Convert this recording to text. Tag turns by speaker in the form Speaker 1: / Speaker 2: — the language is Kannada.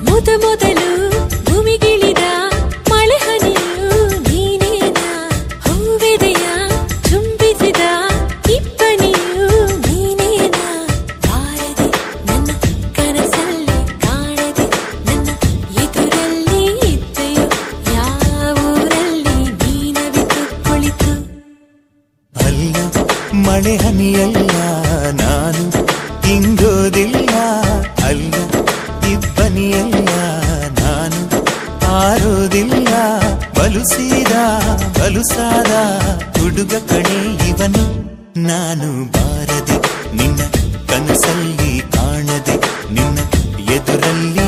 Speaker 1: ಮೊದಲು ಭೂಮಿಗಿಳಿದ ಮಳೆ ಹನಿಯು ನೀನೇನಾ, ಹೂವೆದೆಯ ಚುಂಬಿಸಿದ ಇಬ್ಬನಿಯು ನೀನೇನಾ, ಬಾರದೆ ನನ್ನ ಕನಸಲ್ಲಿ ಕಾಣದೆ ನನ್ನ ಎದುರಲ್ಲಿ ಇದ್ದೆಯೋ, ಯಾವೂರಲ್ಲಿ ನೀನವಿತು ಕುಳಿತು.
Speaker 2: ಅಲ್ಲ ಮಳೆ ಹನಿಯಲ್ಲ ನಾನು ಹಿಂಗೋದಿಲ್ಲ, ಅಲ್ಲ ಇಬ್ಬನಿಯಲ್ಲ ನಾನು ಆರೋದಿಲ್ಲ, ಬಲುಸಾದ ಹುಡುಗ ಕಣೆ ಇವನು ನಾನು, ಬಾರದೆ ನಿನ್ನ ಕನಸಲ್ಲಿ ಕಾಣದೆ ನಿನ್ನ ಎದುರಲ್ಲಿ